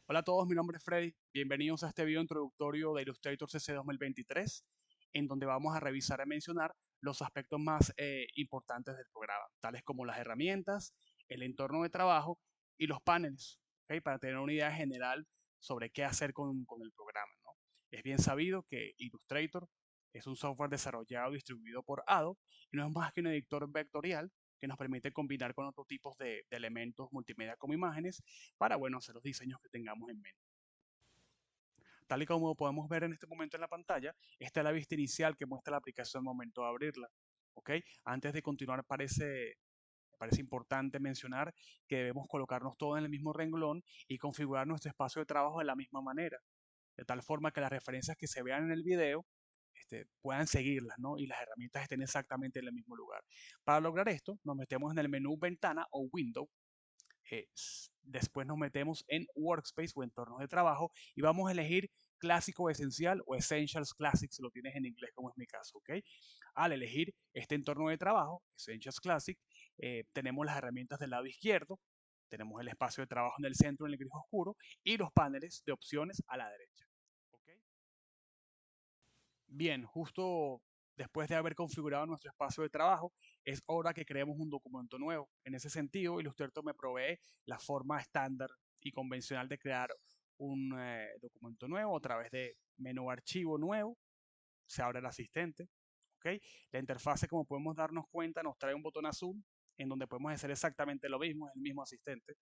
Hola a todos, mi nombre es Freddy. Bienvenidos a este video introductorio de Illustrator CC 2023, en donde vamos a revisar y mencionar los aspectos más importantes del programa, tales como las herramientas, el entorno de trabajo y los paneles, ¿ok? Para tener una idea general sobre qué hacer con el programa, ¿no? Es bien sabido que Illustrator es un software desarrollado y distribuido por Adobe y no es más que un editor vectorial que nos permite combinar con otros tipos de elementos multimedia como imágenes para, bueno, hacer los diseños que tengamos en mente. Tal y como podemos ver en este momento en la pantalla, esta es la vista inicial que muestra la aplicación al momento de abrirla. ¿Ok? Antes de continuar, parece importante mencionar que debemos colocarnos todos en el mismo renglón y configurar nuestro espacio de trabajo de la misma manera, de tal forma que las referencias que se vean en el video puedan seguirlas, ¿no? Y las herramientas estén exactamente en el mismo lugar. Para lograr esto, nos metemos en el menú Ventana o Window. Después nos metemos en Workspace o entornos de trabajo y vamos a elegir clásico esencial o Essentials Classic, si lo tienes en inglés como es mi caso, ¿ok? Al elegir este entorno de trabajo, Essentials Classic, tenemos las herramientas del lado izquierdo, tenemos el espacio de trabajo en el centro en el gris oscuro y los paneles de opciones a la derecha, ¿ok? Bien, justo después de haber configurado nuestro espacio de trabajo, es hora que creemos un documento nuevo. En ese sentido, Illustrator me provee la forma estándar y convencional de crear un documento nuevo a través de menú archivo nuevo, se abre el asistente, ¿ok? La interfase, como podemos darnos cuenta, nos trae un botón azul en donde podemos hacer exactamente lo mismo, es el mismo asistente.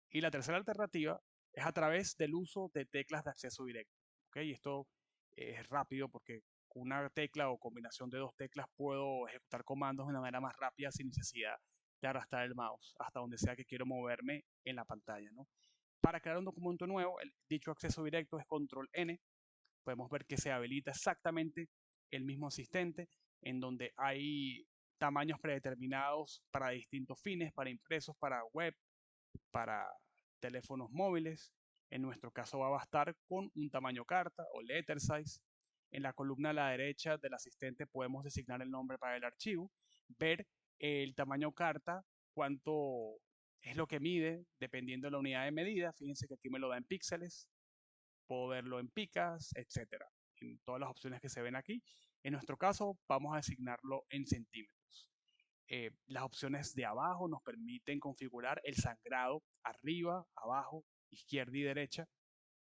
Y la tercera alternativa es a través del uso de teclas de acceso directo. ¿Ok? Y esto es rápido porque con una tecla o combinación de dos teclas puedo ejecutar comandos de una manera más rápida sin necesidad de arrastrar el mouse hasta donde sea que quiero moverme en la pantalla, ¿no? Para crear un documento nuevo, dicho acceso directo es control N. Podemos ver que se habilita exactamente el mismo asistente en donde hay tamaños predeterminados para distintos fines, para impresos, para web, para teléfonos móviles. En nuestro caso va a bastar con un tamaño carta o letter size. En la columna a la derecha del asistente podemos designar el nombre para el archivo, ver el tamaño carta, cuánto es lo que mide dependiendo de la unidad de medida. Fíjense que aquí me lo da en píxeles, puedo verlo en picas, etcétera. En todas las opciones que se ven aquí. En nuestro caso vamos a asignarlo en centímetros. Las opciones de abajo nos permiten configurar el sangrado arriba, abajo, izquierda y derecha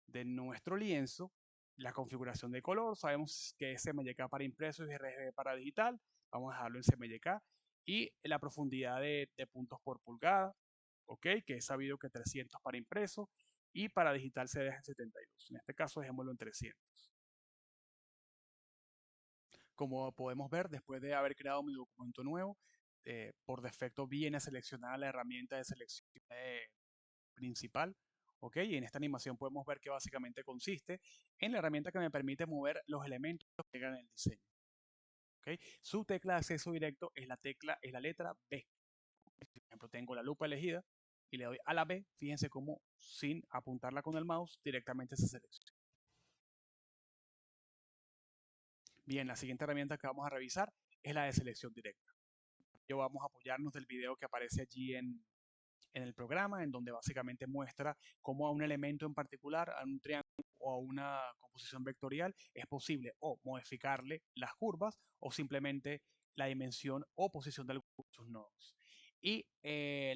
de nuestro lienzo. La configuración de color, sabemos que es CMYK para impreso y RGB para digital. Vamos a dejarlo en CMYK. Y la profundidad de puntos por pulgada, ¿ok? Que es sabido que 300 para impreso y para digital se deja en 72. En este caso dejémoslo en 300. Como podemos ver, después de haber creado mi documento nuevo, por defecto viene seleccionada la herramienta de selección principal. ¿Ok? Y en esta animación podemos ver que básicamente consiste en la herramienta que me permite mover los elementos que llegan en el diseño. ¿Ok? Su tecla de acceso directo es la letra B. Por ejemplo, tengo la lupa elegida y le doy a la B. Fíjense cómo sin apuntarla con el mouse directamente se selecciona. Bien, la siguiente herramienta que vamos a revisar es la de selección directa. Yo vamos a apoyarnos del video que aparece allí en el programa, en donde básicamente muestra cómo a un elemento en particular, a un triángulo o a una composición vectorial, es posible o modificarle las curvas o simplemente la dimensión o posición de algunos de sus nodos. Y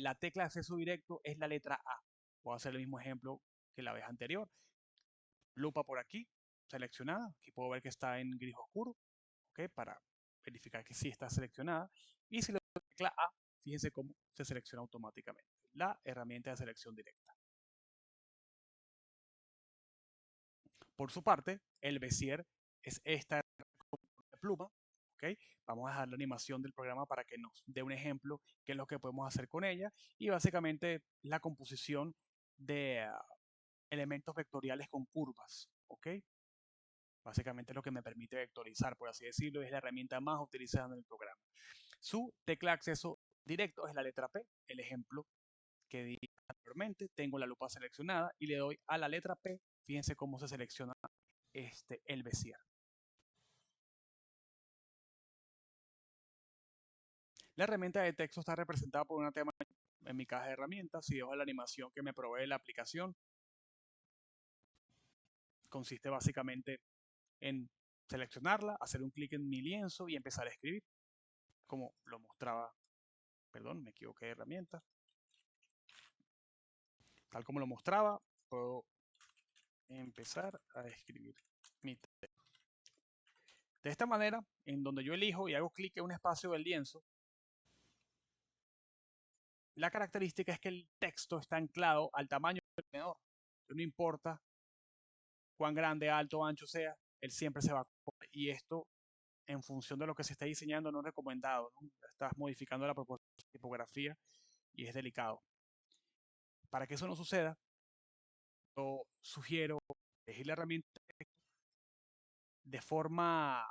la tecla de acceso directo es la letra A. Voy a hacer el mismo ejemplo que la vez anterior. Lupa por aquí, seleccionada. Aquí puedo ver que está en gris oscuro, ¿ok? Para verificar que sí está seleccionada. Y si le doy la tecla A, fíjense cómo se selecciona automáticamente la herramienta de selección directa. Por su parte, el Bezier es esta pluma. ¿Ok? Vamos a dejar la animación del programa para que nos dé un ejemplo qué es lo que podemos hacer con ella y básicamente la composición de elementos vectoriales con curvas. ¿Ok? Básicamente es lo que me permite vectorizar, por así decirlo, es la herramienta más utilizada en el programa. Su tecla de acceso directo es la letra P, el ejemplo que di anteriormente. Tengo la lupa seleccionada y le doy a la letra P. Fíjense cómo se selecciona el Bezier. La herramienta de texto está representada por una en mi caja de herramientas y dejo la animación que me provee la aplicación. Consiste básicamente en seleccionarla, hacer un clic en mi lienzo y empezar a escribir, como lo mostraba, perdón, me equivoqué de herramienta. Tal como lo mostraba, puedo empezar a escribir mi texto. De esta manera, en donde yo elijo y hago clic en un espacio del lienzo, la característica es que el texto está anclado al tamaño del tenedor. No importa cuán grande, alto o ancho sea, él siempre se va a acomodar. Y esto, en función de lo que se está diseñando, no es recomendado, ¿no? Estás modificando la proporción de la tipografía y es delicado. Para que eso no suceda, yo sugiero elegir la herramienta de forma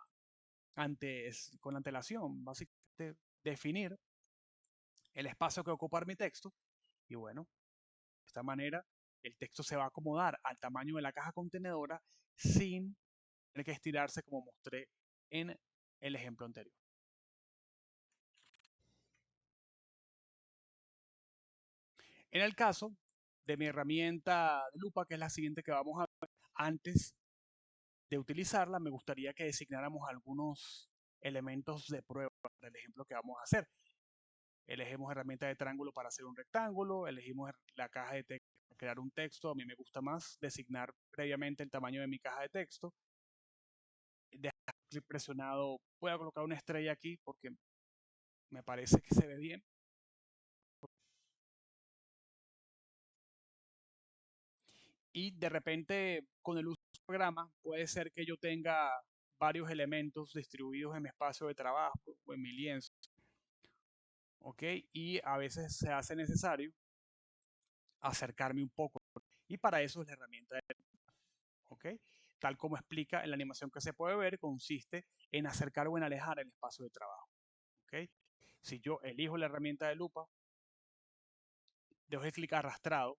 con antelación, básicamente definir el espacio que ocupar mi texto y bueno, de esta manera el texto se va a acomodar al tamaño de la caja contenedora sin tener que estirarse como mostré en el ejemplo anterior. En el caso de mi herramienta de lupa, que es la siguiente que vamos a ver, antes de utilizarla, me gustaría que designáramos algunos elementos de prueba para el ejemplo que vamos a hacer. Elegimos herramienta de triángulo para hacer un rectángulo, elegimos la caja de texto para crear un texto. A mí me gusta más designar previamente el tamaño de mi caja de texto. Dejar clic presionado, voy a colocar una estrella aquí porque me parece que se ve bien. Y de repente, con el uso del programa, puede ser que yo tenga varios elementos distribuidos en mi espacio de trabajo o en mi lienzo. ¿Ok? Y a veces se hace necesario acercarme un poco. Y para eso es la herramienta de ¿ok? Tal como explica en la animación que se puede ver, consiste en acercar o en alejar el espacio de trabajo. ¿Ok? Si yo elijo la herramienta de lupa, dejo el clic arrastrado.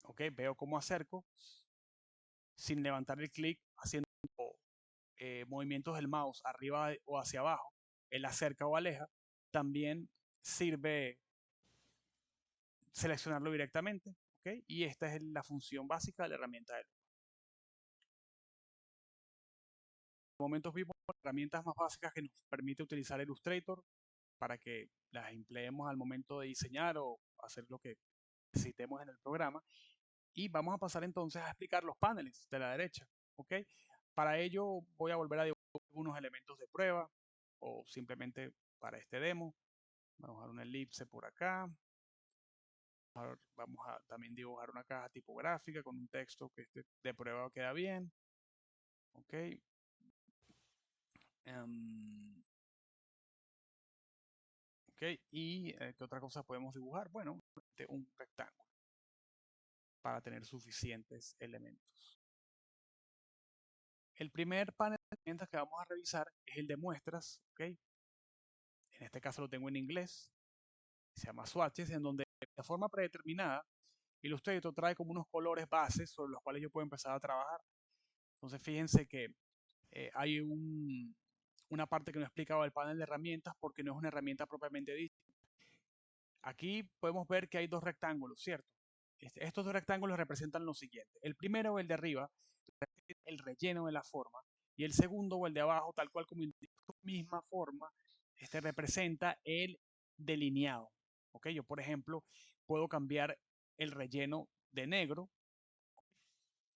¿Ok? Veo cómo acerco sin levantar el clic, haciendo movimientos del mouse arriba o hacia abajo. Él acerca o aleja. También sirve seleccionarlo directamente. ¿Ok? Y esta es la función básica de la herramienta de lupa. En momentos vimos herramientas más básicas que nos permite utilizar Illustrator para que las empleemos al momento de diseñar o hacer lo que necesitemos en el programa. Y vamos a pasar entonces a explicar los paneles de la derecha. ¿Ok? Para ello voy a volver a dibujar algunos elementos de prueba o simplemente para este demo. Vamos a dar una elipse por acá. Vamos a también dibujar una caja tipográfica con un texto que de prueba queda bien. ¿Ok? Um, ¿Ok? ¿Y qué otra cosa podemos dibujar? Bueno, un rectángulo para tener suficientes elementos. El primer panel de herramientas que vamos a revisar es el de muestras. ¿Ok? En este caso lo tengo en inglés. Se llama swatches, en donde de forma predeterminada Illustrator trae como unos colores bases sobre los cuales yo puedo empezar a trabajar. Entonces fíjense que hay una parte que no explicaba el panel de herramientas porque no es una herramienta propiamente dicha. Aquí podemos ver que hay dos rectángulos, ¿cierto? Estos dos rectángulos representan lo siguiente. El primero, o el de arriba, el relleno de la forma. Y el segundo, o el de abajo, tal cual como indica su misma forma, este representa el delineado. ¿Ok? Yo, por ejemplo, puedo cambiar el relleno de negro,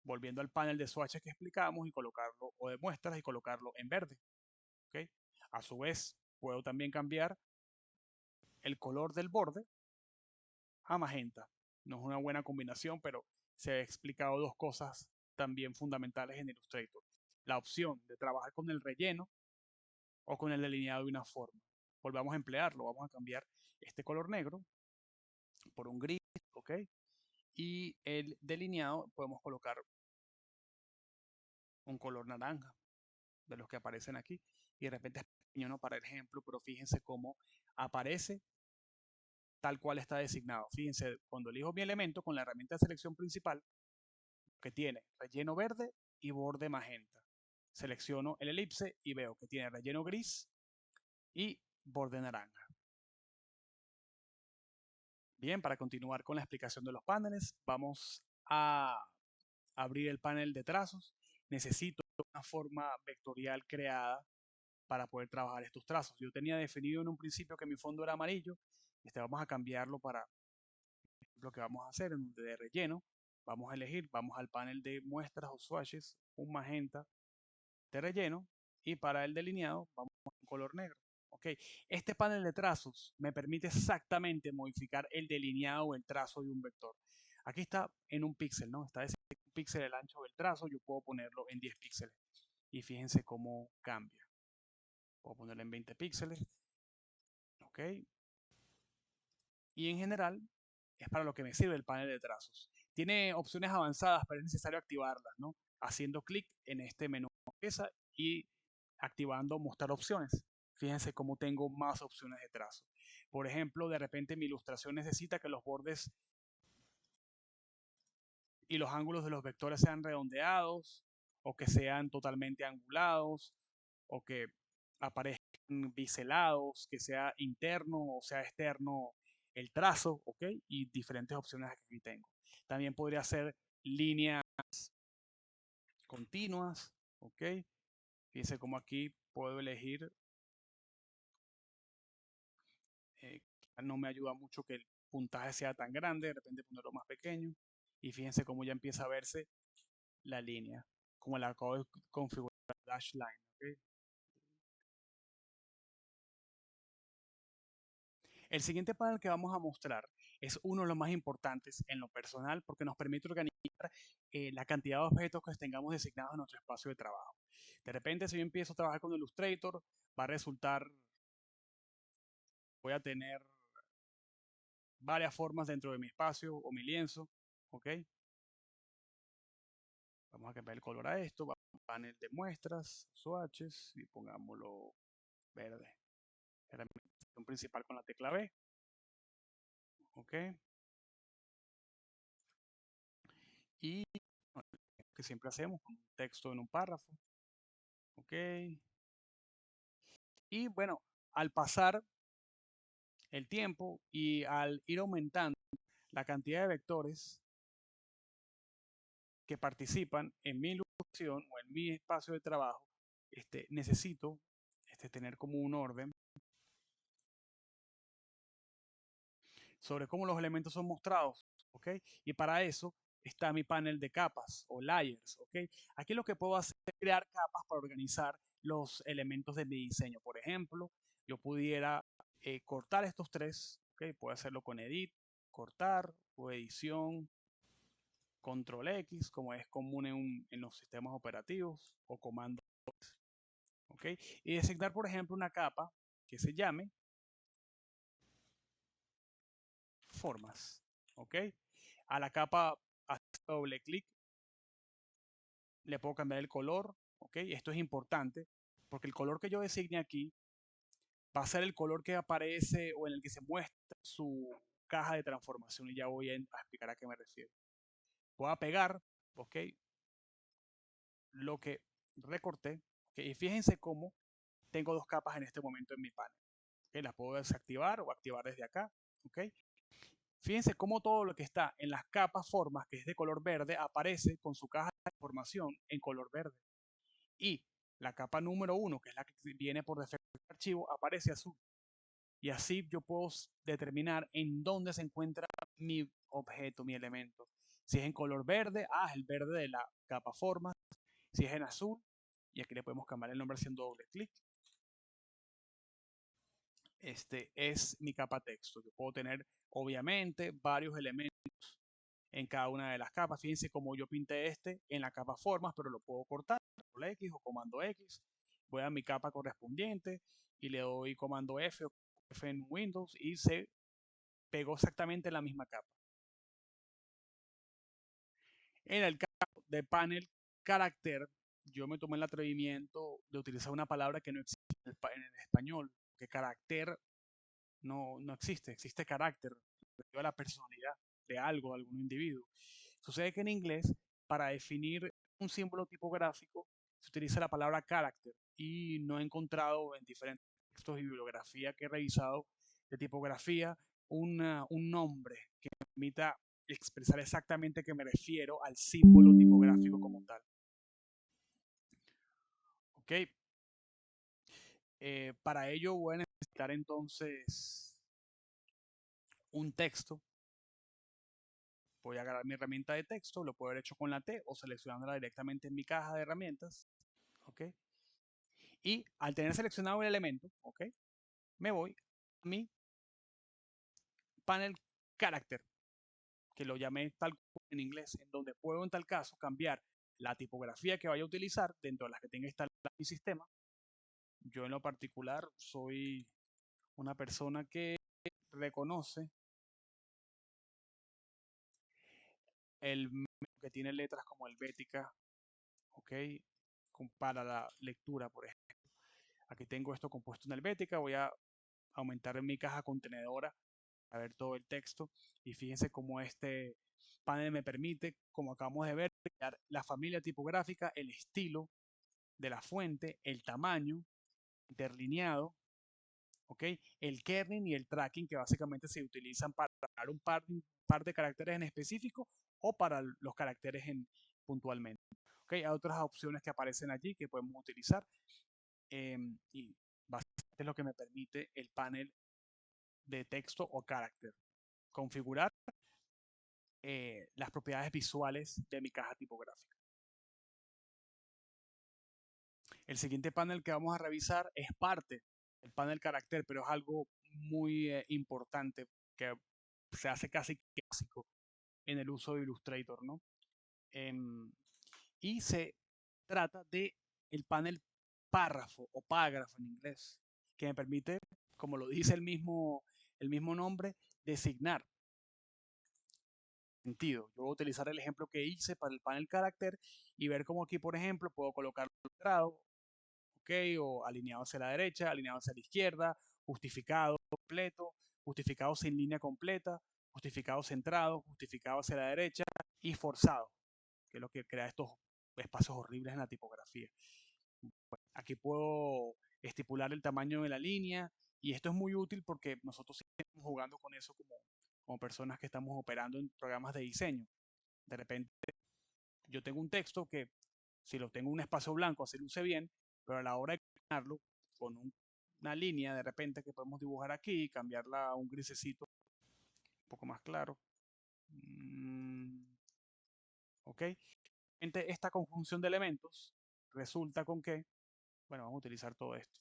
volviendo al panel de swatches que explicamos y colocarlo, o de muestras y colocarlo en verde. ¿Ok? A su vez, puedo también cambiar el color del borde a magenta. No es una buena combinación, pero se ha explicado dos cosas también fundamentales en Illustrator. La opción de trabajar con el relleno o con el delineado de una forma. Volvamos a emplearlo. Vamos a cambiar este color negro por un gris, ¿ok? Y el delineado podemos colocar un color naranja, de los que aparecen aquí. Y de repente es pequeño, ¿no? Para el ejemplo, pero fíjense cómo aparece tal cual está designado. Fíjense, cuando elijo mi elemento con la herramienta de selección principal, que tiene relleno verde y borde magenta. Selecciono el elipse y veo que tiene relleno gris y borde naranja. Bien, para continuar con la explicación de los paneles, vamos a abrir el panel de trazos. Necesito una forma vectorial creada para poder trabajar estos trazos. Yo tenía definido en un principio que mi fondo era amarillo. Vamos a cambiarlo para lo que vamos a hacer en donde de relleno. Vamos a elegir, vamos al panel de muestras o swatches, un magenta de relleno, y para el delineado vamos a un color negro. Ok, este panel de trazos me permite exactamente modificar el delineado o el trazo de un vector. Aquí está en un píxel, ¿no? Está ese un píxel el ancho del trazo, yo puedo ponerlo en 10 píxeles. Y fíjense cómo cambia. Puedo ponerlo en 20 píxeles. Ok, y en general es para lo que me sirve el panel de trazos. Tiene opciones avanzadas, pero es necesario activarlas, ¿no? Haciendo clic en este menú y activando mostrar opciones. Fíjense cómo tengo más opciones de trazo. Por ejemplo, de repente mi ilustración necesita que los bordes y los ángulos de los vectores sean redondeados o que sean totalmente angulados o que aparezcan biselados, que sea interno o sea externo el trazo, ¿ok? Y diferentes opciones que aquí tengo. También podría ser líneas continuas, ¿ok? Fíjense cómo aquí puedo elegir, eh, no me ayuda mucho que el puntaje sea tan grande, de repente ponerlo más pequeño. Y fíjense cómo ya empieza a verse la línea, como la acabo de configurar, dash line, ¿ok? El siguiente panel que vamos a mostrar es uno de los más importantes en lo personal porque nos permite organizar la cantidad de objetos que tengamos designados en nuestro espacio de trabajo. De repente, si yo empiezo a trabajar con Illustrator, va a resultar, voy a tener varias formas dentro de mi espacio o mi lienzo, ¿ok? Vamos a cambiar el color a esto, vamos a panel de muestras, swatches y pongámoslo verde. Era mi opción principal con la tecla B, ¿ok? Y bueno, que siempre hacemos con un texto en un párrafo, ¿ok? Y bueno, al pasar el tiempo y al ir aumentando la cantidad de vectores que participan en mi ilustración o en mi espacio de trabajo, necesito tener como un orden sobre cómo los elementos son mostrados, ¿ok? Y para eso está mi panel de capas o layers, ¿ok? Aquí lo que puedo hacer es crear capas para organizar los elementos de mi diseño. Por ejemplo, yo pudiera cortar estos tres, ¿ok? Puedo hacerlo con edit, cortar o edición, control X, como es común en los sistemas operativos, o comando X, ¿ok? Y designar, por ejemplo, una capa que se llame formas, ¿ok? A la capa, hacer doble clic, le puedo cambiar el color, ¿ok? Esto es importante porque el color que yo designe aquí va a ser el color que aparece o en el que se muestra su caja de transformación y ya voy a explicar a qué me refiero. Voy a pegar, ¿ok? Lo que recorté, ¿ok? Y fíjense cómo tengo dos capas en este momento en mi panel. ¿Ok? Las puedo desactivar o activar desde acá, ¿ok? Fíjense cómo todo lo que está en las capas formas, que es de color verde, aparece con su caja de información en color verde. Y la capa número 1, que es la que viene por defecto del archivo, aparece azul. Y así yo puedo determinar en dónde se encuentra mi objeto, mi elemento. Si es en color verde, es el verde de la capa formas. Si es en azul, y aquí le podemos cambiar el nombre haciendo doble clic, es mi capa texto. Yo puedo tener, obviamente, varios elementos en cada una de las capas. Fíjense cómo yo pinté en la capa formas, pero lo puedo cortar, control X o comando X. Voy a mi capa correspondiente y le doy comando F o F en Windows y se pegó exactamente en la misma capa. En el caso de panel carácter, yo me tomé el atrevimiento de utilizar una palabra que no existe en el español, que carácter no existe, existe carácter, a la personalidad de algo, de algún individuo. Sucede que en inglés, para definir un símbolo tipográfico, se utiliza la palabra character y no he encontrado en diferentes textos y bibliografía que he revisado de tipografía, un nombre que me permita expresar exactamente que me refiero al símbolo tipográfico como tal. ¿Ok? Para ello voy a necesitar entonces un texto. Voy a agarrar mi herramienta de texto, lo puedo haber hecho con la T o seleccionándola directamente en mi caja de herramientas. ¿Ok? Y al tener seleccionado el elemento, ¿ok? Me voy a mi panel character, que lo llamé tal en inglés, en donde puedo en tal caso cambiar la tipografía que vaya a utilizar dentro de las que tenga instalada mi sistema. Yo en lo particular soy una persona que reconoce el que tiene letras como helvética, ¿ok? Para la lectura, por ejemplo. Aquí tengo esto compuesto en helvética, voy a aumentar en mi caja contenedora a ver todo el texto y fíjense cómo este panel me permite, como acabamos de ver, crear la familia tipográfica, el estilo de la fuente, el tamaño, interlineado, ¿ok? El kerning y el tracking que básicamente se utilizan para dar un par de caracteres en específico o para los caracteres puntualmente. ¿Ok? Hay otras opciones que aparecen allí que podemos utilizar y básicamente es lo que me permite el panel de texto o carácter. Configurar las propiedades visuales de mi caja tipográfica. El siguiente panel que vamos a revisar es parte del panel carácter, pero es algo muy importante que se hace casi clásico en el uso de Illustrator, ¿no? Em, y se trata de el panel párrafo o parágrafo en inglés, que me permite, como lo dice el mismo nombre, designar sentido. Yo voy a utilizar el ejemplo que hice para el panel carácter y ver cómo aquí, por ejemplo, puedo colocar centrado, ¿ok? O alineado hacia la derecha, alineado hacia la izquierda, justificado completo, justificado sin línea completa, justificado centrado, justificado hacia la derecha y forzado, que es lo que crea estos espacios horribles en la tipografía. Bueno, aquí puedo estipular el tamaño de la línea y esto es muy útil porque nosotros estamos jugando con eso como personas que estamos operando en programas de diseño. De repente yo tengo un texto que si lo tengo en un espacio blanco así luce bien, pero a la hora de combinarlo con una línea de repente que podemos dibujar aquí y cambiarla a un grisecito un poco más claro. ¿Ok? Esta conjunción de elementos resulta con que, bueno, vamos a utilizar todo esto,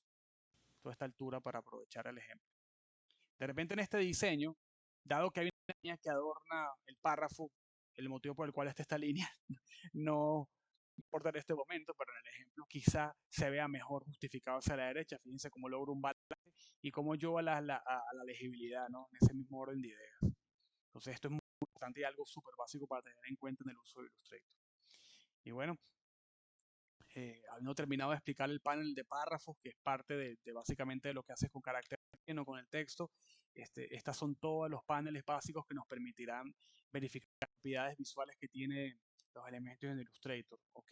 toda esta altura para aprovechar el ejemplo. De repente en este diseño, dado que hay una línea que adorna el párrafo, el motivo por el cual está esta línea no importa en este momento, pero en el ejemplo quizá se vea mejor justificado hacia la derecha. Fíjense cómo logro un balance y cómo yo a la legibilidad, ¿no? En ese mismo orden de ideas. Entonces esto es muy importante y algo súper básico para tener en cuenta en el uso de Illustrator. Y bueno, habiendo terminado de explicar el panel de párrafos, que es parte de básicamente de lo que haces con carácter lleno, con el texto, estas son todos los paneles básicos que nos permitirán verificar las propiedades visuales que tiene los elementos en Illustrator, ¿ok?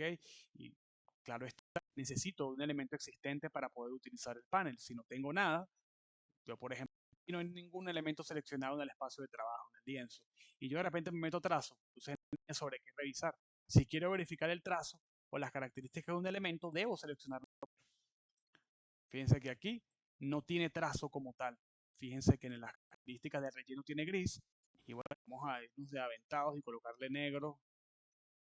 Y claro está, necesito un elemento existente para poder utilizar el panel. Si no tengo nada, yo por ejemplo, no hay ningún elemento seleccionado en el espacio de trabajo, en el lienzo, y yo de repente me meto trazo, entonces no sobre qué revisar. Si quiero verificar el trazo o las características de un elemento, debo seleccionarlo. Fíjense que aquí no tiene trazo como tal. Fíjense que en las características del relleno tiene gris. Y bueno, vamos a irnos de aventados y colocarle negro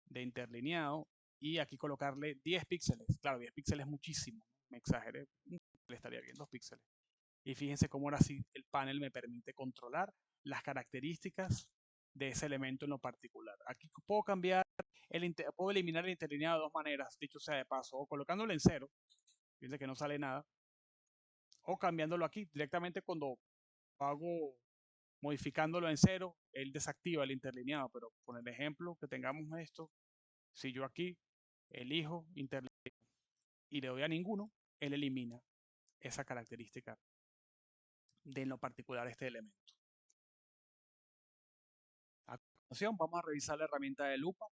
de interlineado. Y aquí colocarle 10 píxeles. Claro, 10 píxeles es muchísimo. Me exageré. Le estaría bien 2 píxeles. Y fíjense cómo ahora sí el panel me permite controlar las características de ese elemento en lo particular. Aquí puedo cambiar, puedo eliminar el interlineado de dos maneras, dicho sea de paso, o colocándolo en cero, fíjense que no sale nada, o cambiándolo aquí directamente cuando hago modificándolo en cero, él desactiva el interlineado, pero por el ejemplo que tengamos esto, si yo aquí elijo interlineado y le doy a ninguno, él elimina esa característica de en lo particular este elemento. A continuación vamos a revisar la herramienta de lupa,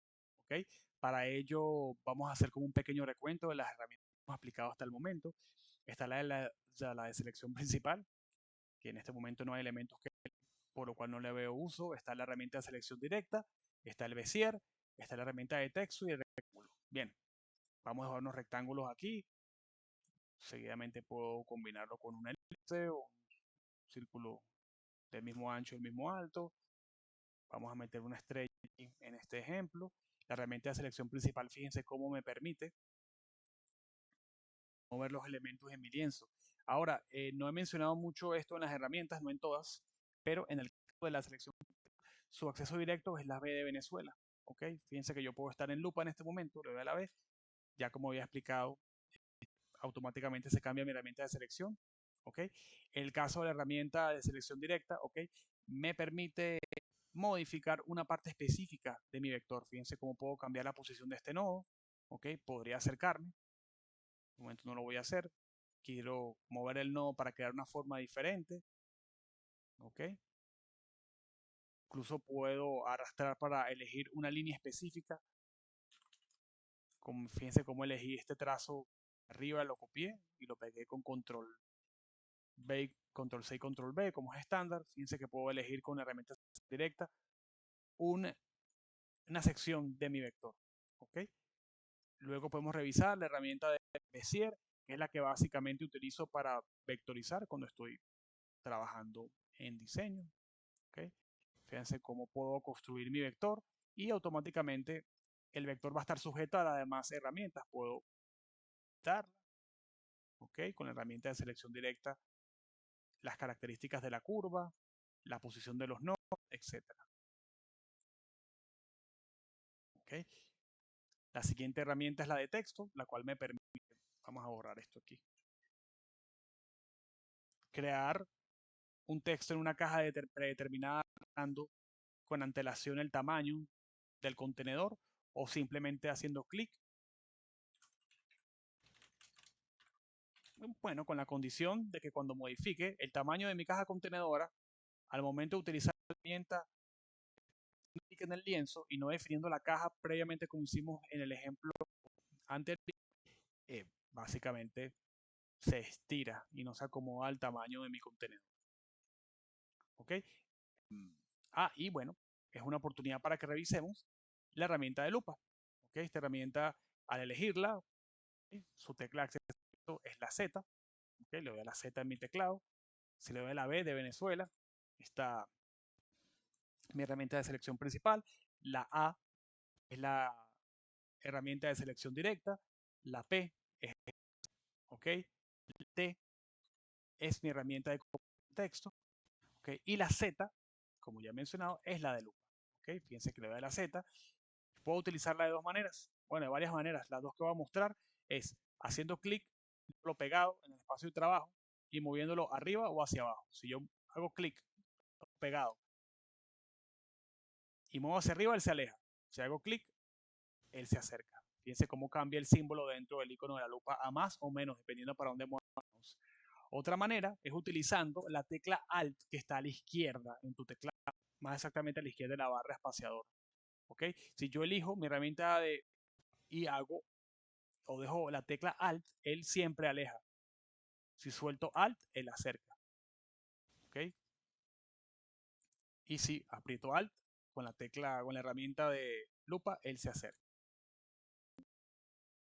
¿ok? Para ello vamos a hacer como un pequeño recuento de las herramientas que hemos aplicado hasta el momento. Está la de selección principal, que en este momento no hay elementos por lo cual no le veo uso. Está la herramienta de selección directa, está el Bezier, está la herramienta de texto y el rectángulo. Bien, vamos a dejar unos rectángulos aquí. Seguidamente puedo combinarlo con una elipse o un círculo del mismo ancho y el mismo alto. Vamos a meter una estrella aquí en este ejemplo. La herramienta de selección principal, fíjense cómo me permite mover los elementos en mi lienzo. Ahora, no he mencionado mucho esto en las herramientas, no en todas, pero en el caso de la selección, su acceso directo es la B de Venezuela. ¿Ok? Fíjense que yo puedo estar en lupa en este momento, le doy a la B, ya como había explicado, automáticamente se cambia mi herramienta de selección. ¿Ok? El caso de la herramienta de selección directa, ¿ok? Me permite modificar una parte específica de mi vector. Fíjense cómo puedo cambiar la posición de este nodo. ¿Ok? Podría acercarme. De momento no lo voy a hacer. Quiero mover el nodo para crear una forma diferente. ¿Ok? Incluso puedo arrastrar para elegir una línea específica. Como, fíjense cómo elegí este trazo arriba, lo copié y lo pegué con control B, control C y control B, como es estándar. Fíjense que puedo elegir con una herramienta directa una, una sección de mi vector. ¿Ok? Luego podemos revisar la herramienta de Bezier, que es la que básicamente utilizo para vectorizar cuando estoy trabajando en diseño. ¿Ok? Fíjense cómo puedo construir mi vector y automáticamente el vector va a estar sujeto a las demás herramientas. Puedo darla, ¿ok? Con la herramienta de selección directa, las características de la curva, la posición de los nodos, etcétera. ¿Ok? La siguiente herramienta es la de texto, la cual me permite, vamos a borrar esto aquí, crear un texto en una caja predeterminada con antelación el tamaño del contenedor o simplemente haciendo clic. Bueno, con la condición de que cuando modifique el tamaño de mi caja contenedora, al momento de utilizar la herramienta en el lienzo y no definiendo la caja previamente como hicimos en el ejemplo anterior, básicamente se estira y no se acomoda al tamaño de mi contenedor. ¿Ok? Y bueno, es una oportunidad para que revisemos la herramienta de lupa. ¿Ok? Esta herramienta, al elegirla, su tecla de acceso es la Z. ¿Ok? Le doy a la Z en mi teclado. Si le doy a la B de Venezuela, está mi herramienta de selección principal. La A es la herramienta de selección directa. La P es, ¿ok? La T es mi herramienta de texto. ¿Ok? Y la Z, como ya he mencionado, es la de lupa. ¿Ok? Fíjense que le doy a la Z. Puedo utilizarla de dos maneras. Bueno, de varias maneras. Las dos que voy a mostrar es haciendo clic, lo pegado en el espacio de trabajo y moviéndolo arriba o hacia abajo. Si yo hago clic pegado y muevo hacia arriba, él se aleja. Si hago clic, él se acerca. Fíjense cómo cambia el símbolo dentro del icono de la lupa a más o menos, dependiendo para dónde movamos. Otra manera es utilizando la tecla Alt que está a la izquierda en tu teclado, más exactamente a la izquierda de la barra espaciadora. ¿Ok? Si yo elijo mi herramienta y hago o dejo la tecla Alt, él siempre aleja. Si suelto Alt, él acerca. ¿Ok? Y si aprieto Alt con la herramienta de lupa, él se acerca.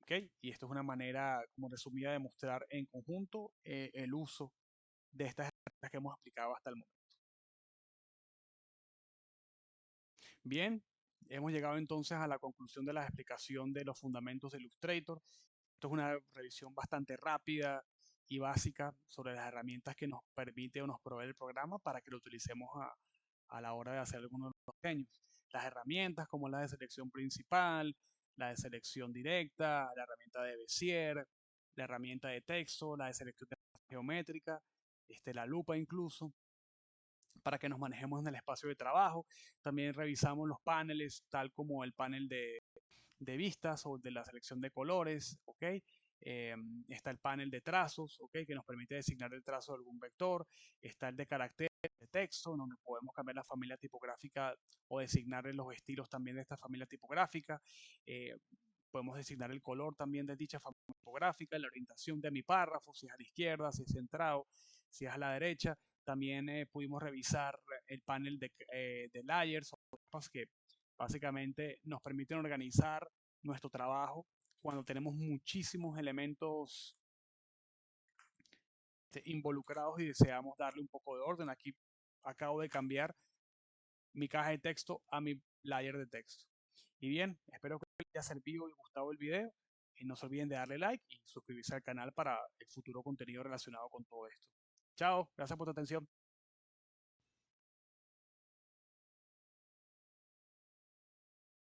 ¿Ok? Y esto es una manera como resumida de mostrar en conjunto el uso de estas herramientas que hemos aplicado hasta el momento. Bien, hemos llegado entonces a la conclusión de la explicación de los fundamentos de Illustrator. Esto es una revisión bastante rápida y básica sobre las herramientas que nos permite o nos provee el programa para que lo utilicemos a la hora de hacer algunos de los diseños. Las herramientas como la de selección principal, la de selección directa, la herramienta de Bezier, la herramienta de texto, la de selección geométrica, la lupa incluso, para que nos manejemos en el espacio de trabajo. También revisamos los paneles, tal como el panel de vistas o de la selección de colores, ¿ok? Está el panel de trazos, ¿ok? Que nos permite designar el trazo de algún vector. Está el de caracteres, de texto, donde podemos cambiar la familia tipográfica o designarle los estilos también de esta familia tipográfica. Podemos designar el color también de dicha familia tipográfica, la orientación de mi párrafo, si es a la izquierda, si es centrado, si es a la derecha. También pudimos revisar el panel de layers, que básicamente nos permiten organizar nuestro trabajo cuando tenemos muchísimos elementos involucrados y deseamos darle un poco de orden. Aquí acabo de cambiar mi caja de texto a mi layer de texto. Y bien, espero que les haya servido y gustado el video. Y no se olviden de darle like y suscribirse al canal para el futuro contenido relacionado con todo esto. Chao, gracias por tu atención.